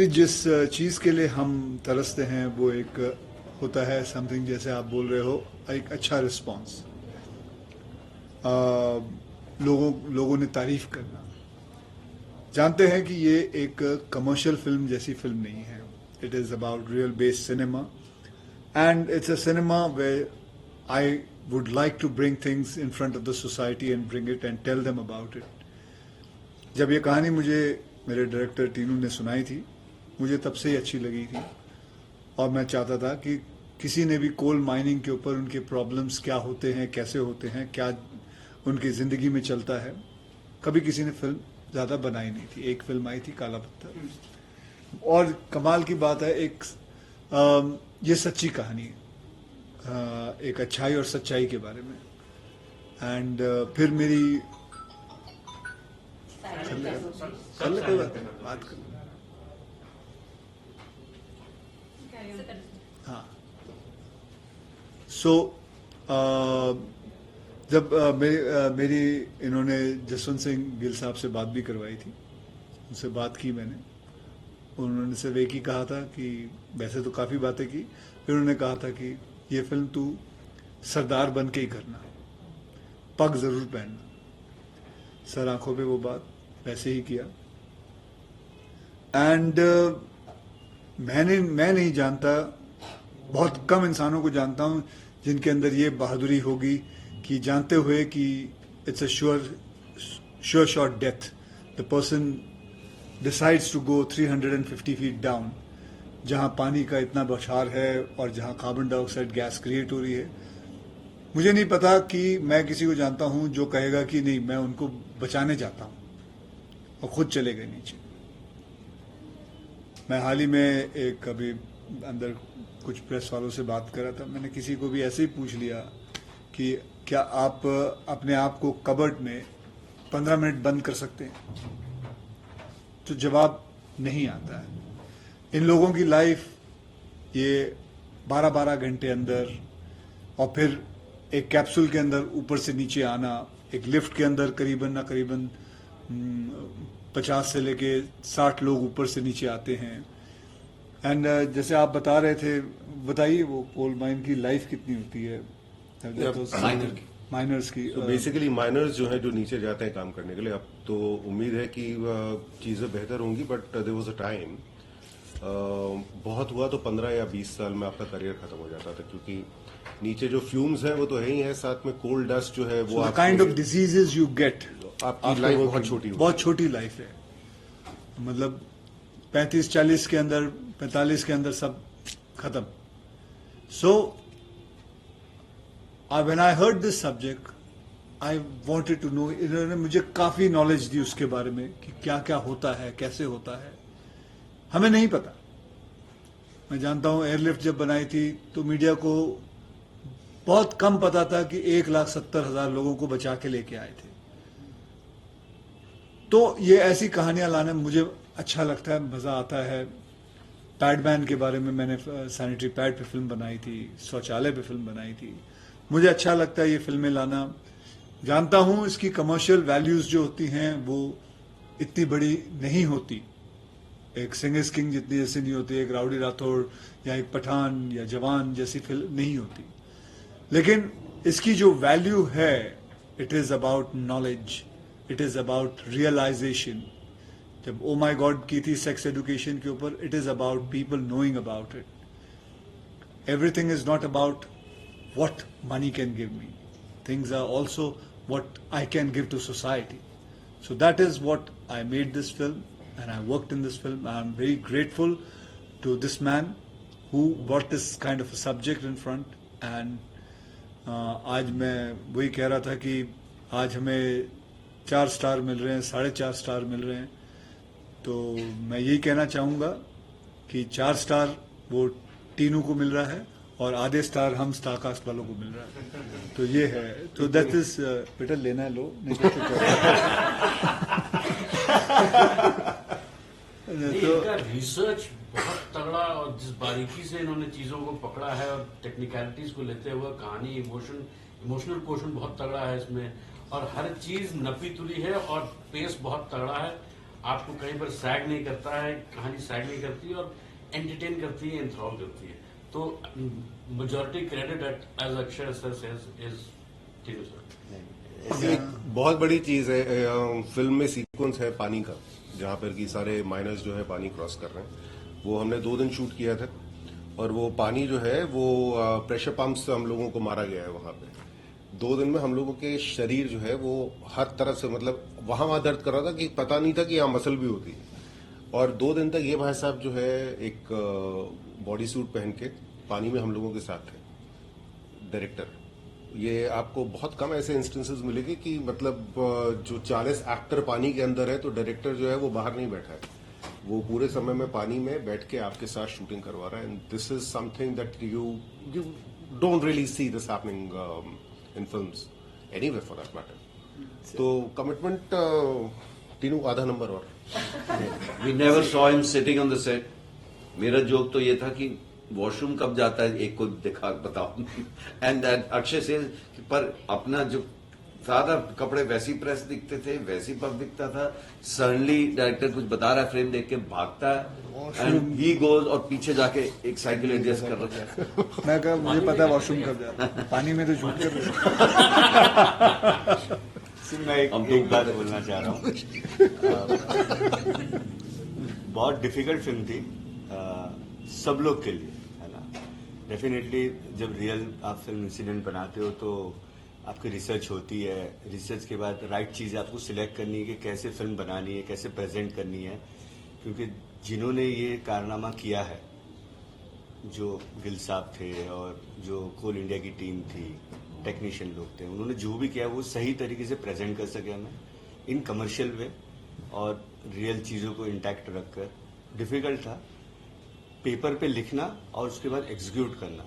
जिस चीज़ के लिए हम तरसते हैं वो एक होता है समथिंग, जैसे आप बोल रहे हो, एक अच्छा रिस्पॉन्स, लोगों ने तारीफ करना। जानते हैं कि ये एक कमर्शियल फिल्म जैसी फिल्म नहीं है. It is about real based cinema, and it's a cinema where I would like to bring things in front of the society and bring it and tell them about it. जब ये कहानी मुझे मेरे director Tinu ने सुनाई थी, मुझे तब से ही अच्छी लगी थी, और मैं चाहता था कि किसी ने भी कोल माइनिंग के ऊपर उनके प्रॉब्लम्स क्या होते हैं, कैसे होते हैं, क्या उनकी ज़िंदगी में चलता है, कभी किसी ने फिल्म ज़्यादा बनाई नहीं थी. एक फिल्म आई थी काला पत्थर, और कमाल की बात है, ये सच्ची कहानी है, एक अच्छाई और सच्चाई के बारे में. एंड फिर मेरी बात कर. हाँ, सो जब मेरी इन्होंने जसवंत सिंह गिल साहब से बात भी करवाई थी, उनसे बात की मैंने. उन्होंने सिर्फ एक ही कहा था कि वैसे तो काफ़ी बातें की, फिर उन्होंने कहा था कि ये फिल्म तू सरदार बन के ही करना, पग जरूर पहनना. सर आंखों पे वो बात वैसे ही किया. एंड मैं नहीं जानता, बहुत कम इंसानों को जानता हूं जिनके अंदर ये बहादुरी होगी कि जानते हुए कि it's a sure shot death, the person decides to go 350 feet down, जहां पानी का इतना बौछार है और जहां कार्बन डाइऑक्साइड गैस क्रिएट हो रही है. मुझे नहीं पता कि मैं किसी को जानता हूं जो कहेगा कि नहीं, मैं उनको बचाने जाता हूं, और खुद चले गए नीचे. मैं हाल ही में एक अभी अंदर कुछ प्रेस वालों से बात कर रहा था. मैंने किसी को भी ऐसे ही पूछ लिया कि क्या आप अपने आप को कबर्ड में 15 मिनट बंद कर सकते हैं, तो जवाब नहीं आता है. इन लोगों की लाइफ ये 12-12 घंटे अंदर, और फिर एक कैप्सूल के अंदर ऊपर से नीचे आना, एक लिफ्ट के अंदर करीबन 50 से लेके 60 लोग ऊपर से नीचे आते हैं. एंड जैसे आप बता रहे थे, बताइए वो कोल माइन की लाइफ कितनी होती है माइनर्स की. बेसिकली माइनर्स जो है, जो नीचे जाते हैं काम करने के लिए, अब तो उम्मीद है कि चीजें बेहतर होंगी, but there was a time, बहुत हुआ तो 15 या 20 साल में आपका करियर खत्म हो जाता था, क्योंकि नीचे जो फ्यूम्स हैं वो तो है ही है, साथ में कोल डस्ट जो है वो kind of diseases you get. आपकी लाइफ बहुत छोटी लाइफ है, मतलब 35-40 के अंदर, 45 के अंदर सब खत्म. So when I heard this subject, I wanted to know. इन्होंने मुझे काफी नॉलेज दी उसके बारे में कि क्या क्या होता है, कैसे होता है. हमें नहीं पता. मैं जानता हूं एयरलिफ्ट जब बनाई थी तो मीडिया को बहुत कम पता था कि 1,70,000 लोगों को बचा के लेके आए थे. तो ये ऐसी कहानियां लाने मुझे अच्छा लगता है, मजा आता है. पैडमैन के बारे में मैंने सैनिटरी पैड पे फिल्म बनाई थी, शौचालय पे फिल्म बनाई थी. मुझे अच्छा लगता है ये फिल्में लाना. जानता हूं इसकी कमर्शियल वैल्यूज जो होती हैं वो इतनी बड़ी नहीं होती, एक सिंगर्स किंग जितनी जैसी नहीं होती, एक राउडी राठौड़ या एक पठान या जवान जैसी फिल्म नहीं होती. लेकिन इसकी जो वैल्यू है, it is about knowledge, it is about realization. जब ओ माई गॉड की थी सेक्स एजुकेशन के ऊपर, it is about people knowing about it. Everything is not about what money can give me. Things are also what I can give to society. So that is what I made this film, and I worked in this film. I am very grateful to this man who brought this kind of a subject in front. And आज मैं वही कह रहा था कि आज हमें 4 star मिल रहे हैं, 4.5 स्टार मिल रहे हैं. तो मैं यही कहना चाहूँगा कि 4 स्टार वो टीनू को मिल रहा है, और आधे स्टार हम स्टारकास्ट वालों को मिल रहा है. तो ये है. तो दैट इज बेटर लेना है, लो नहीं तो रिसर्च बहुत तगड़ा, और जिस बारीकी से इन्होंने चीजों को पकड़ा है और टेक्निकलिटीज को लेते हुए कहानी, इमोशनल क्वेश्चन बहुत तगड़ा है इसमें. और हर चीज नपी तुली है और पेस बहुत तगड़ा है। आपको कहीं पर सैग नहीं करता है, कहानी सैग नहीं करती है और एंटरटेन करती है, एंथ्रॉल करती है। तो majority credit as Akshay sir is Tinu sir. एक बहुत बड़ी चीज है फिल्म में सीक्वेंस है पानी का, जहां पर कि सारे माइनर्स जो है पानी क्रॉस कर रहे हैं। वो हमने 2 दिन शूट किया था और वो पानी जो है वो प्रेशर पंप से हम लोगों को मारा गया है वहां पे। 2 दिन में हम लोगों के शरीर जो है वो हर तरह से मतलब वहां दर्द कर रहा था कि पता नहीं था कि यहाँ मसल भी होती है। और 2 दिन तक ये भाई साहब जो है एक बॉडी सूट पहन के पानी में हम लोगों के साथ थे, डायरेक्टर। ये आपको बहुत कम ऐसे इंस्टेंसेस मिलेंगे कि मतलब जो 40 एक्टर पानी के अंदर है तो डायरेक्टर जो है वो बाहर नहीं बैठा है, वो पूरे समय में पानी में बैठ के आपके साथ शूटिंग करवा रहा है। And this is something that you don't really see this happening in films anywhere for that matter. तो कमिटमेंट तीनों आधा नंबर और We never saw him sitting on the set. मेरा जोक तो ये था कि वॉशरूम कब जाता है एक को दिखा बताओ। एंड दैट अक्षय से पर अपना जो सादा कपड़े वैसी प्रेस दिखते थे, वैसी पग दिखता था। सडनली डायरेक्टर कुछ बता रहा है, फ्रेम देख के भागता है एंड ही गोज और पीछे जाके एक साइकिल एडजस्ट कर रहा है। मैं कहा मुझे पता है वॉशरूम कब जाता है, पानी में तो झूठ कर रहे हो। मैं एक बात बोलना चाह रहा हूँ। बहुत डिफिकल्ट फिल्म थी सब लोग के लिए, है ना। डेफिनेटली जब रियल आप फिल्म इंसिडेंट बनाते हो तो आपकी रिसर्च होती है। रिसर्च के बाद राइट चीज़ आपको सिलेक्ट करनी है कि कैसे फिल्म बनानी है, कैसे प्रेजेंट करनी है। क्योंकि जिन्होंने ये कारनामा किया है, जो गिल साहब थे और जो कोल इंडिया की टीम थी, टेक्नीशियन लोग थे, उन्होंने जो भी किया वो सही तरीके से प्रेजेंट कर सके हमें इन कमर्शियल वे और रियल चीज़ों को इंटैक्ट रखकर। डिफिकल्ट था पेपर पे लिखना और उसके बाद एग्जीक्यूट करना,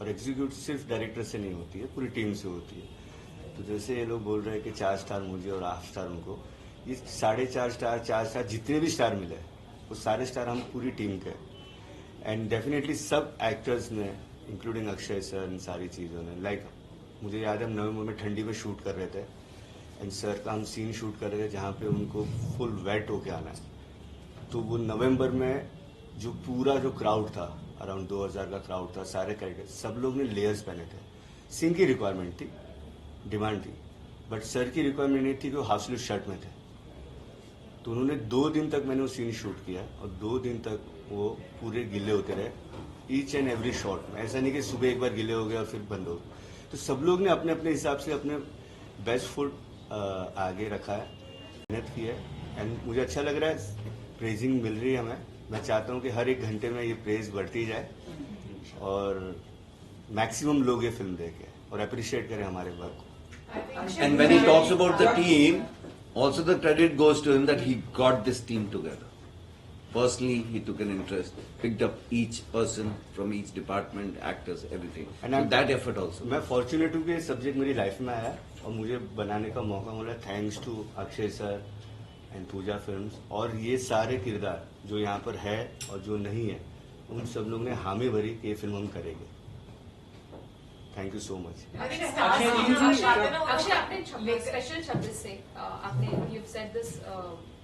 और एग्जीक्यूट सिर्फ डायरेक्टर से नहीं होती है, पूरी टीम से होती है। तो जैसे ये लोग बोल रहे हैं कि 4 स्टार मुझे और 8 स्टार उनको, ये 4.5 स्टार 4 स्टार जितने भी स्टार मिले वो सारे स्टार हम पूरी टीम के। एंड डेफिनेटली सब एक्टर्स ने इंक्लूडिंग अक्षय सर इन सारी चीज़ों ने, लाइक मुझे याद है हम नवंबर में ठंडी में शूट कर रहे थे एंड सर का हम सीन शूट कर रहे थे जहाँ पे उनको फुल वेट होके आना है। तो वो नवंबर में जो पूरा जो क्राउड था, अराउंड 2000 का क्राउड था, सारे कैरेक्टर सब लोग ने लेयर्स पहने थे। सीन की रिक्वायरमेंट थी, डिमांड थी, बट सर की रिक्वायरमेंट नहीं थी कि वो हाफ स्लीव शर्ट में थे। तो उन्होंने 2 दिन तक मैंने वो सीन शूट किया और 2 दिन तक वो पूरे गिले होते रहे ईच एंड एवरी शॉट में। ऐसा नहीं कि सुबह एक बार गिले हो गए और फिर बंद हो गए। तो सब लोग ने अपने अपने हिसाब से अपने बेस्ट फुट आगे रखा है, मेहनत की है एंड मुझे अच्छा लग रहा है, प्रेजिंग मिल रही है हमें। मैं चाहता हूँ कि हर एक घंटे में ये प्रेज बढ़ती जाए और मैक्सिमम लोग ये फिल्म देखें और अप्रिशिएट करें हमारे वर्क को। And when he talks about the team, also the credit goes to him that he got this team together. Personally, he took an interest, picked up each person from each department, actors, everything. And so I'm- that effort also. मैं fortunate हूँ कि ये subject मेरी life में आया और मुझे बनाने का मौका मिला, thanks to Akshay sir and Pooja films. और ये सारे किरदार जो यहाँ पर है और जो नहीं है, उन सब लोग ने हामी भरी कि ये फिल्म हम करेंगे। Thank you so much. Akshay आपने स्पेशल 26 से आपने you've said this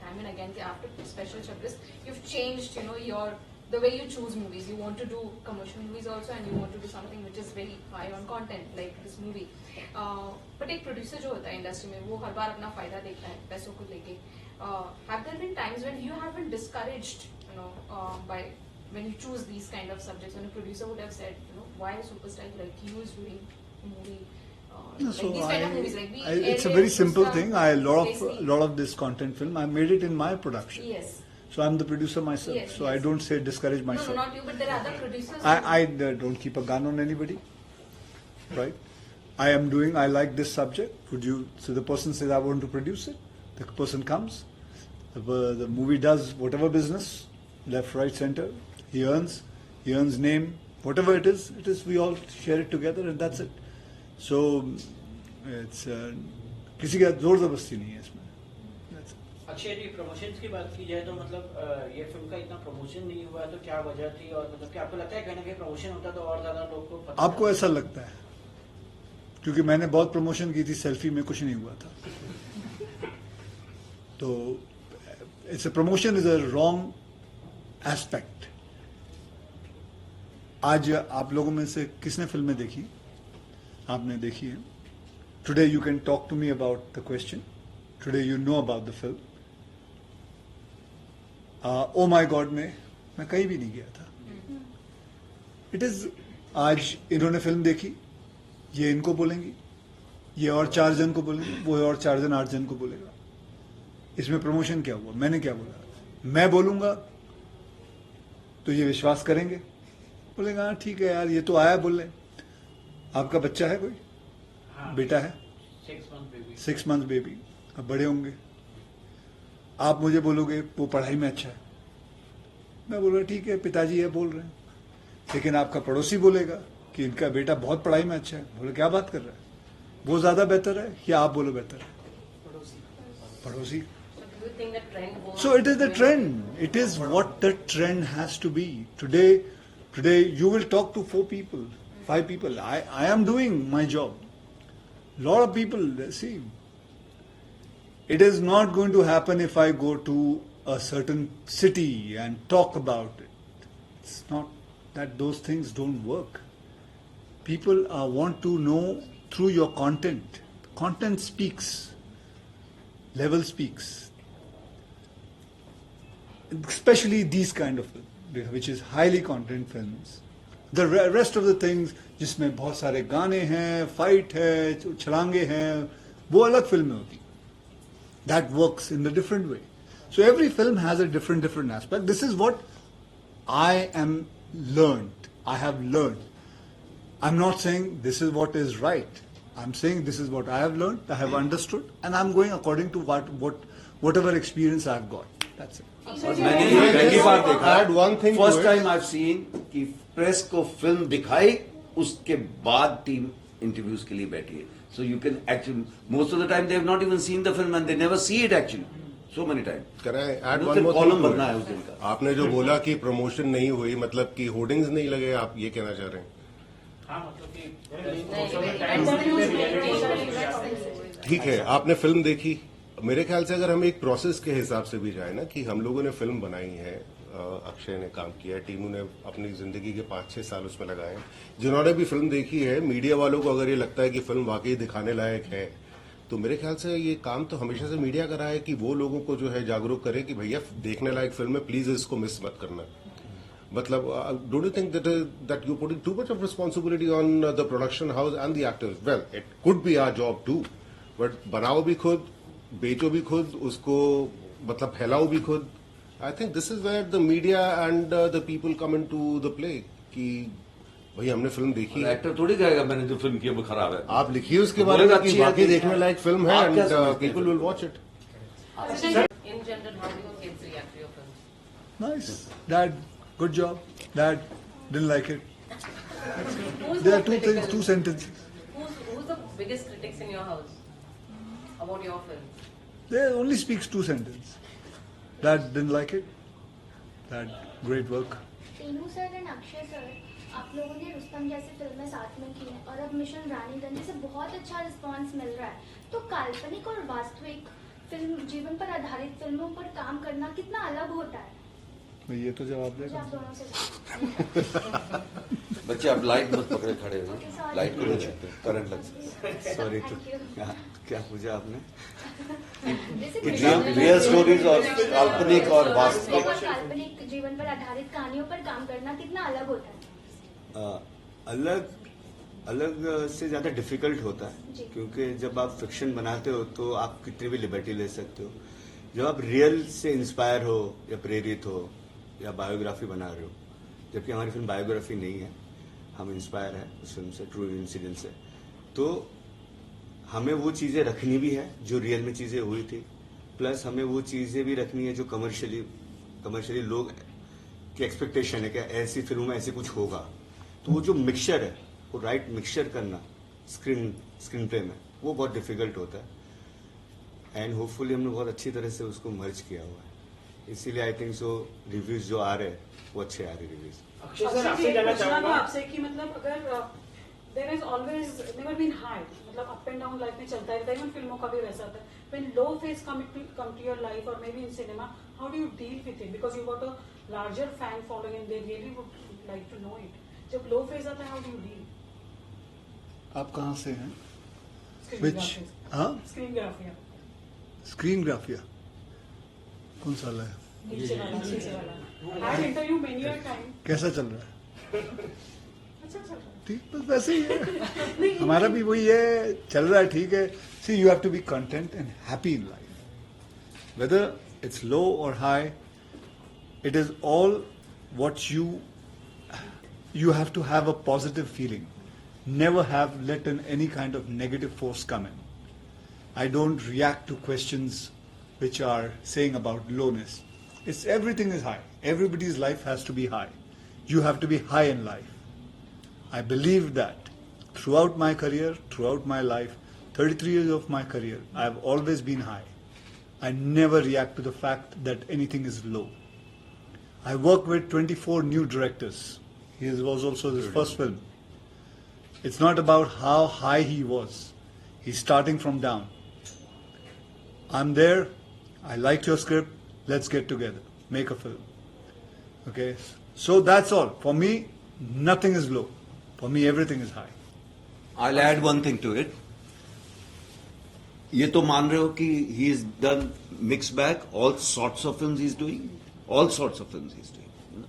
time and again कि after special 26 you've changed your the way you choose movies. You want to do commercial movies also and you want to do something which is very high on content like this movie. But एक producer जो होता है industry में वो हर बार अपना फायदा देखता है पैसों को लेके. Have there been times when you have been discouraged by when you choose these kind of subjects, when a producer would have said, why a superstar like you is doing a movie, So like these kind of movies, like it's a very simple thing. A lot of this content film, I made it in my production. Yes. So I'm the producer myself. Yes, so I yes. don't say discourage No, myself. not you, but there are other producers. I don't keep a gun on anybody, right? I like this subject. So the person says, I want to produce it. The person comes. The movie does whatever business, left, right, center. He earns name, whatever it is, we all share it together and that's it. So, it's, किसी का जोर जबरदस्ती नहीं है इसमें. That's it. Akshay ji, promotions की बात की जाए तो मतलब ये फिल्म का इतना प्रमोशन नहीं हुआ तो क्या वजह थी, और मतलब क्या आपको लगता है कहीं ना कहीं प्रमोशन होता तो और ज्यादा लोग को पता आपको ऐसा लगता है, क्योंकि मैंने बहुत प्रमोशन की थी, सेल्फी में कुछ नहीं हुआ था। तो it's a promotion is a wrong aspect. आज आप लोगों में से किसने फिल्में देखी? आपने देखी है। Today you can talk to me about the question, today you know about the film. Oh my god में मैं कहीं भी नहीं गया था। इट इज, आज इन्होंने फिल्म देखी, ये इनको बोलेंगी, ये और 4 जन को बोलेंगे, वो और 4 जन 8 जन को बोलेगा। इसमें प्रमोशन क्या हुआ? मैंने क्या बोला? मैं बोलूंगा तो ये विश्वास करेंगे, बोलेगा हाँ ठीक है यार, ये तो आया बोलने। आपका बच्चा है कोई? हाँ, बेटा है? 6 मंथ बेबी, अब बड़े होंगे। आप मुझे बोलोगे वो पढ़ाई में अच्छा है, मैं बोलूँगा ठीक है पिताजी ये बोल रहे हैं। लेकिन आपका पड़ोसी बोलेगा कि इनका बेटा बहुत पढ़ाई में अच्छा है, बोले क्या बात कर रहा है, वो ज्यादा बेहतर है या आप बोलो बेहतर है? पड़ोसी। So it is the trend. It is what the trend has to be. Today you will talk to 4 people, 5 people. I am doing my job. Lot of people, see, it is not going to happen if I go to a certain city and talk about it. It's not that those things don't work. People want to know through your content. Content speaks. Level speaks. Especially these kind of films, which is highly content films. The rest of the things जिसमें बहुत सारे गाने हैं, fight है, छलांगे हैं, वो अलग फिल्में होती। That works in a different way. So every film has a different aspect. This is what I am learned. I have learned. I'm not saying this is what is right. I'm saying this is what I have learned, I have understood, and I'm going according to whatever experience I've got. That's it. और मैंने ये पहली बार देखा, Add one thing to first it. Time I have seen कि press को film दिखाई, उसके बाद टीम इंटरव्यूज के लिए बैठी है. So you can actually most of the time they have not even seen the film and they never see it actually so many time. Can I add one more column thing to बनना it? है उस दिन का. आपने जो बोला कि promotion नहीं हुई, मतलब कि होर्डिंग्स नहीं लगे, आप ये कहना चाह रहे हैं? हाँ, मतलब कि ठीक है, आपने फिल्म देखी। मेरे ख्याल से अगर हम एक प्रोसेस के हिसाब से भी जाए ना, कि हम लोगों ने फिल्म बनाई है, अक्षय ने काम किया है, टीमू ने अपनी जिंदगी के 5-6 साल उसमें लगाए हैं, जिन्होंने भी फिल्म देखी है, मीडिया वालों को अगर ये लगता है कि फिल्म वाकई दिखाने लायक है, तो मेरे ख्याल से ये काम तो हमेशा से मीडिया का रहा है कि वो लोगों को जो है जागरूक करे कि भैया देखने लायक फिल्म है, प्लीज इसको मिस मत करना. मतलब don't you think that you putting too much of responsibility on the production house and the actors? Well, it could be our job too, but बनाओ भी खुद, बेचो भी खुद, उसको मतलब फैलाओ भी खुद. I think this is where the media and the people come in to the play कि भाई हमने फिल्म देखी है. एक्टर थोड़ी कहेगा मैंने जो फिल्म की है वो खराब है. आप लिखिए उसके बारे में कि वाकई देखने लायक फिल्म है, आप क्या एंड समझते हैं? People will watch it. In general, how do your kids react to your films? Nice. Dad, good job. Dad, didn't like it. Who's There the are two critical? things, 2 sentences. Who's the biggest critics in your house about your films? They only speaks 2 sentences. Dad, didn't like it. Dad, great work. तेनू sir and Akshay sir, आप लोगों ने रुस्तम जैसी फिल्में साथ में की हैं और अब मिशन रानीगंज से बहुत अच्छा रिस्पांस मिल रहा है, तो काल्पनिक और वास्तविक फिल्म, जीवन पर आधारित फिल्मों पर काम करना कितना अलग होता है? मैं ये तो जवाब मुझे देगा. आप दोनों से बच्चे आप लाइट मत पकड़े खड़े हो, लाइट को नहीं छूते, करंट लग सकता है. Sorry, Thank you. क्या पूछा आपने? रियल स्टोरीज और काल्पनिक और वास्तविक. और काल्पनिक जीवन पर आधारित कहानियों पर काम करना कितना अलग होता है? अलग से ज्यादा डिफिकल्ट होता है, जी। क्योंकि जब आप फिक्शन बनाते हो तो आप कितनी भी लिबर्टी ले सकते हो. जब आप रियल से इंस्पायर हो या प्रेरित हो या बायोग्राफी बना रहे हो, जबकि हमारी फिल्म बायोग्राफी नहीं है, हम इंस्पायर है उस फिल्म से, ट्रू इंसिडेंट से, तो हमें वो चीजें रखनी भी है जो रियल में चीजें हुई थी, प्लस हमें वो चीजें भी रखनी है जो कमर्शियली लोग की एक्सपेक्टेशन है कि ऐसी फिल्म में ऐसे कुछ होगा. तो वो जो मिक्सचर है, वो राइट मिक्सचर करना स्क्रीन प्ले में, वो बहुत डिफिकल्ट होता है. एंड होपफुली हमने बहुत अच्छी तरह से उसको मर्ज किया हुआ है, इसीलिए आई थिंक सो रिव्यूज जो आ रहे हैं वो अच्छे आ रहे रिव्यूज. अक्षय सर आपसे जानना चाहूंगा आपसे कि मतलब अगर there is always never been high, मतलब अप एंड डाउन लाइफ में चलता रहता है, इवन फिल्मों का भी वैसा होता है. When low phase come to your life or maybe in cinema, how do you deal with it, because you got a larger fan following and they really would like to know it. जब low phase आता है, how do you deal? आप कहाँ से हैं? Screen हाँ, ग्राफिया screen ग्राफिया कौन सा है? नीचे वाला. I interview many a time. कैसा चल रहा है? अच्छा चल रहा है. ठीक, बस वैसे ही है. हमारा भी वही है, चल रहा है, ठीक है. See, you have to be content and happy in life, whether it's low or high. It is all what you have to have a positive feeling. Never have let in any kind of negative force come in. I don't react to questions which are saying about lowness. It's everything is high. Everybody's life has to be high. You have to be high in life. I believe that throughout my career, throughout my life, 33 years of my career, I have always been high. I never react to the fact that anything is low. I work with 24 new directors. His was also his first film. It's not about how high he was. He's starting from down. I'm there. I liked your script. Let's get together. Make a film. Okay? So that's all. For me, nothing is low. For me, everything is high. I'll add one thing to it. ये तो मान रहे हो कि he is done mixed bag, all sorts of films he's doing. All sorts of films he's doing.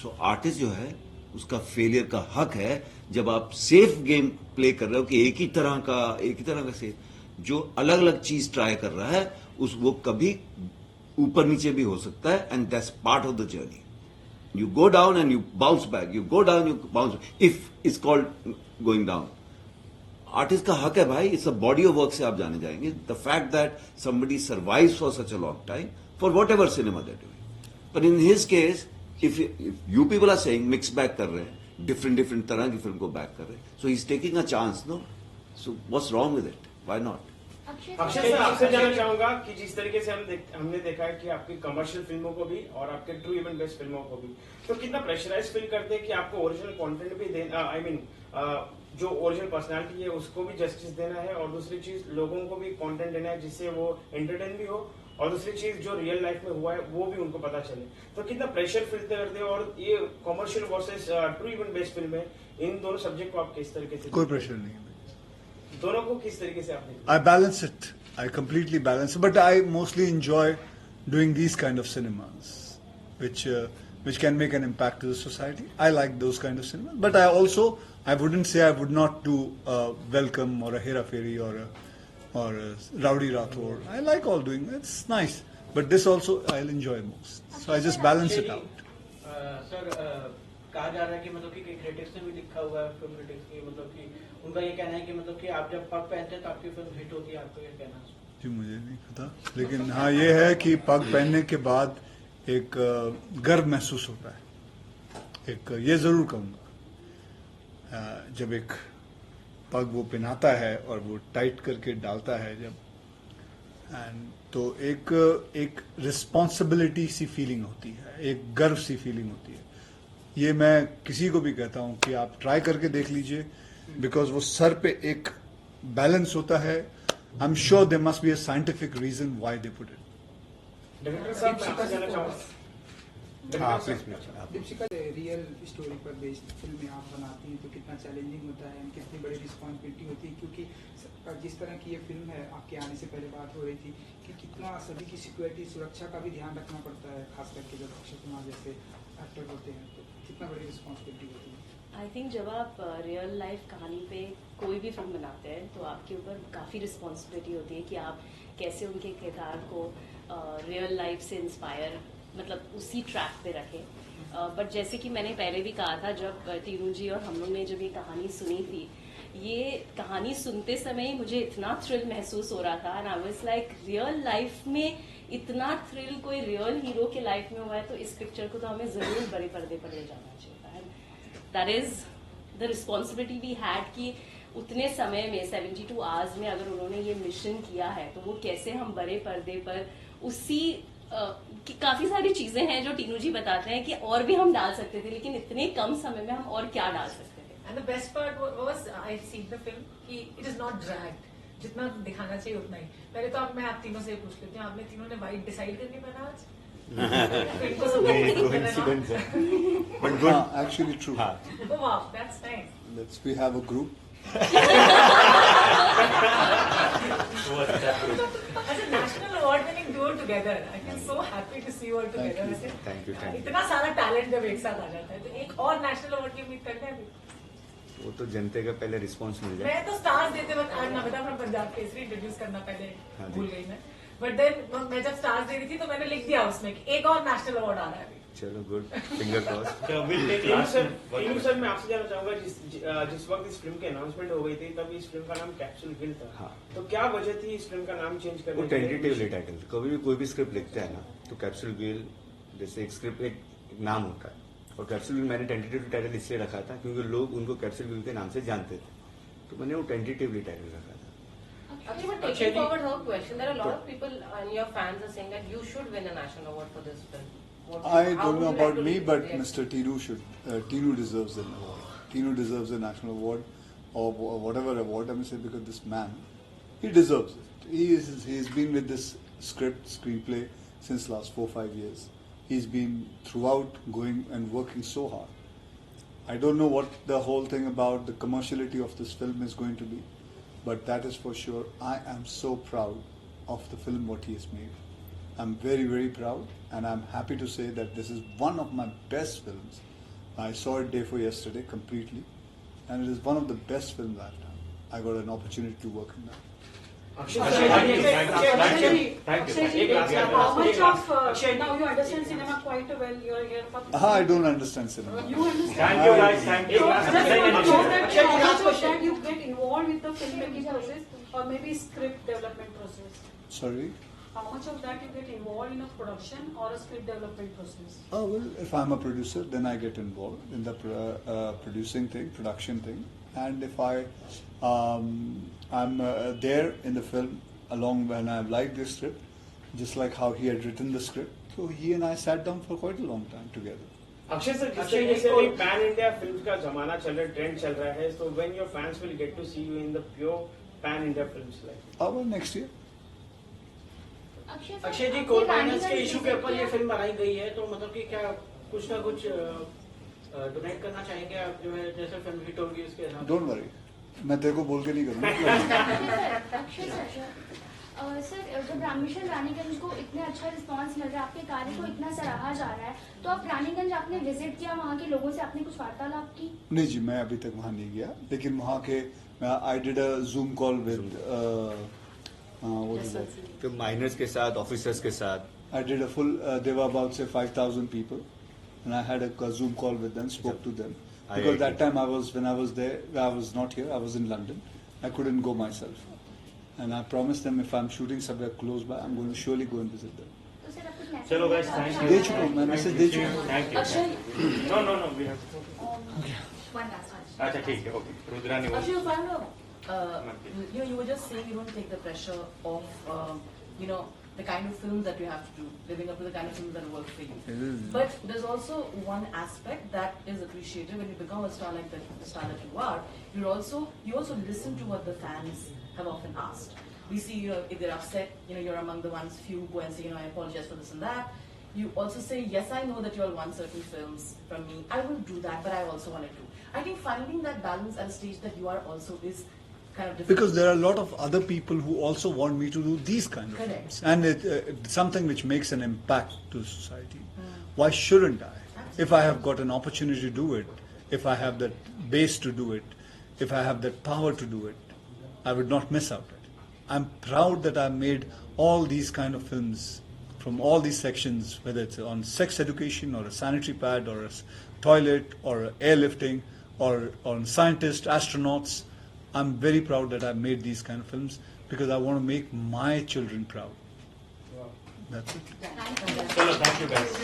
So artist जो है उसका failure का हक है जब आप सेफ गेम प्ले कर रहे हो कि एक ही तरह का सेफ, जो अलग अलग चीज ट्राई कर रहा है वो कभी ऊपर नीचे भी हो सकता है, and that's part of the journey. You go down and you bounce back, you go down you bounce, if it's called going down. Artist का हक है भाई, it's a body of work से आप जाने जाएंगे. The fact that somebody survives for such a long time for what ever cinema that doing. But in his case, if you people are saying mix back कर रहे हैं, different तरह की film को back कर रहे हैं, so he's taking a chance, no? So what's wrong with it? Why not? Akshay sir, आपसे जानना चाहूंगा कि जिस तरीके से हमने देखा है कि आपकी कमर्शियल फिल्मों को भी और आपके ट्रू इवेंट बेस्ड फिल्मों को भी, तो कितना प्रेशराइज फील करते हैं कि आपको ओरिजिनल कंटेंट भी देना, आई मीन जो ओरिजिनल पर्सनालिटी है उसको भी जस्टिस देना है, और दूसरी चीज लोगों को भी कंटेंट देना है जिससे वो एंटरटेन भी हो, और दूसरी चीज जो रियल लाइफ में हुआ है वो भी उनको पता चले. तो कितना प्रेशर फील करते हैं, और ये commercial versus true event based film है, इन दोनों सब्जेक्ट को आप किस तरीके से? कोई प्रेशर नहीं है. दोनों को किस तरीके से आप देखते हैं? I balance it. I completely balance it. But I mostly enjoy doing these kind of cinemas, which can make an impact to the society. I like those kind of cinemas. But I wouldn't say I would not do Welcome or a Hera Fairy or a Rowdy Rathore. I like all doing it. It's nice. But this also I'll enjoy most. So I just balance it out. Sir, कहा जा रहा है कि मतलब कि critics ने भी लिखा हुआ है, फिल्म क्रिटिक्स की, मतलब कि उनका ये कहना है कि मतलब कि आप जब पग पहनते हैं तो आपकी फिल्म हिट होती है. आपको ये कहना है? जी मुझे नहीं पता, लेकिन हाँ ये है कि पग पहनने के बाद एक गर्व महसूस होता है. एक ये जरूर कहूँगा, जब एक पग वो पहनाता है और वो टाइट करके डालता है जब, एंड तो एक रिस्पॉन्सिबिलिटी सी फीलिंग होती है, एक गर्व सी फीलिंग होती है. ये मैं किसी को भी कहता हूँ कि आप ट्राई करके देख लीजिए, बिकॉज वो सर पे एक बैलेंस होता है. I am sure there must be a scientific reason why they put it. Director साहब, मैं आपसे जानना चाहूंगा. दीपिका, रियल स्टोरी पर बेस्ड फिल्में आप बनाती हैं तो कितना चैलेंजिंग होता है, कितनी बड़ी रिस्पॉन्सिबिलिटी होती है, क्योंकि जिस तरह की ये फिल्म है, आपके आने से पहले बात हो रही थी कि कितना सभी की सिक्योरिटी, सुरक्षा का भी ध्यान रखना पड़ता है, खास करके जब अक्षय कुमार जैसे एक्टर होते हैं, तो कितना बड़ी रिस्पॉन्सिबिलिटी होती है. आई थिंक जब आप रियल लाइफ कहानी पे कोई भी फिल्म बनाते हैं तो आपके ऊपर काफ़ी रिस्पॉन्सिबिलिटी होती है कि आप कैसे उनके किरदार को रियल लाइफ से इंस्पायर, मतलब उसी ट्रैक पे रखें. बट जैसे कि मैंने पहले भी कहा था, जब तीनू जी और हम लोग ने जब ये कहानी सुनी थी, ये कहानी सुनते समय ही मुझे इतना थ्रिल महसूस हो रहा था, and I was like real life में इतना थ्रिल कोई रियल हीरो के लाइफ में हुआ है तो इस पिक्चर को तो हमें जरूर बड़े पर्दे पर ले जाना चाहिए. That is the responsibility we had कि उतने समय में 72 आवर्स में अगर उन्होंने ये मिशन किया है तो वो कैसे हम बड़े पर्दे पर उसी काफी सारी चीजें हैं जो टीनू जी बताते हैं कि और भी हम डाल सकते थे, लेकिन इतने कम समय में हम और क्या डाल सकते थे. And the best part was I seen the film कि it is not dragged. जितना दिखाना चाहिए उतना ही. पहले तो मैं आप तीनों से पूछ लेती हूँ. आपने तीनों ने white decide करके पहना आज? नहीं, coincidence है. But good. Actually true. हाँ. Oh wow, that's nice. We have a group. As a national award winning duo together, I feel so happy to see you all together. Thank you. Thank you, thank you. इतना सारा talent जब एक साथ आ जाता है तो एक और नेशनल अवार्ड की उम्मीद करते हैं अभी. वो तो जनते का पहले रिस्पॉन्स मिल जाए. मैं तो स्टार्स देते वक्त आज नमिता फ्रॉम पंजाब केसरी इंट्रोड्यूस करना पहले हाँ जी. भूल गई मैं. बट देन मैं जब स्टार्स दे रही थी तो मैंने लिख दिया उसमें कि एक और नेशनल अवार्ड आ रहा है अभी. चलो good. Finger cross. Tinu sir मैं आपसे जानना चाहूंगा जिस वक्त इस फिल्म की अनाउंसमेंट हो गई थी तब इस फिल्म का नाम कैप्सूल हिल था. हाँ. तो क्या वजह थी इस फिल्म का नाम चेंज करने वो की? Tentatively title. कभी भी कोई भी स्क्रिप्ट लिखते हैं ना तो कैप्सूल गिल जैसे एक स्क्रिप्ट एक नाम होता है. और कैप्सूल गिल मैंने टेंटेटिव टाइटल इसलिए रखा था क्योंकि लोग उनको कैप्सूल गिल के नाम से जानते थे. तो मैंने वो टेंटेटिवली टाइटल रखा था. Actually, but taking forward her question, there are a lot of people and your fans are saying that you should win a national award for this film. I don't know about me, but Mr. Tinu Tinu deserves an award. Tinu deserves a national award or whatever award. I mean, say because this man, he deserves it. He's been with this screenplay since last 4-5 years. He's been throughout going and working so hard. I don't know what the whole thing about the commerciality of this film is going to be, but that is for sure. I am so proud of the film what he has made. I'm very, very proud, and I'm happy to say that this is one of my best films. I saw it day for yesterday completely, and it is one of the best films I've done. I got an opportunity to work in that. How much of now you understand cinema quite well? You're here for. I don't understand cinema. You understand. Thank you guys. Thank you. So just want to know that how much of that you get involved with the filmmaking process or maybe script development process? Sorry. How much of that you get involved in a production or a script development process? Oh well, if I'm a producer, then I get involved in the producing thing, production thing, and if I'm there in the film along when I've liked the script, just like how he had written the script. So he and I sat down for quite a long time together. Akshay sir जिस तरीके से अभी pan India film का जमाना चल रहा है, trend चल रहा है, so when your fans will get to see you in the pure pan India films like. Well, next year. Akshay ji coal miners के इशू के ऊपर ये फिल्म बनाई गई है तो मतलब कि क्या कुछ ना कुछ डोनेट करना चाहेंगे आप जो है जैसे फिल्म हिट होगी उसके हिसाब से? Don't worry, मैं तेरे को बोल के नहीं करूँगा. अक्षय सर जब रामेश्वर रानीगंज को इतने अच्छा रिस्पांस मिल रहा है, आपके कार्य को इतना सराहा जा रहा है, तो आप रानीगंज आपने विजिट किया, वहाँ के लोगों से आपने कुछ वार्तालाप की? नहीं जी, मैं अभी तक वहाँ नहीं गया, लेकिन वहाँ के I did a Zoom call with तो माइनर्स के साथ, ऑफिसर्स के साथ. I did a full. There were about say 5,000 people, and I had a Zoom call with them, spoke to them. Because that time when I was there, I was not here. I was in London. I couldn't go myself, and I promised them if I'm shooting somewhere close by, I'm going to surely go and visit them. चलो guys, thank you. दे चुका हूँ, मैं message दे चुका हूँ. Thank you. No, we have to. One last one. अच्छा ठीक है, okay. Rudrani बोल. Actually, Fernando, you were just saying you don't take the pressure of, the kind of films that you have to do, living up to the kind of films that work for you. But there's also one aspect that is appreciated when you become a star like the star that you are. You also listen to what the fans have often asked. We see, if they're upset, you're among the ones few who go and say, I apologize for this and that. You also say, yes, I know that you all want certain films from me. I will do that, but I also want to do. I think finding that balance at a stage that you are also is kind of difficult. Because there are a lot of other people who also want me to do these kind of Correct. things. And it's something which makes an impact to society. Why shouldn't I? If I have got an opportunity to do it, if I have that base to do it, if I have that power to do it, I would not miss out it. I'm proud that I made all these kind of films from all these sections, whether it's on sex education or a sanitary pad or a toilet or airlifting or on scientists, astronauts. I'm very proud that I made these kind of films because I want to make my children proud. That's it. चलो, thank you guys.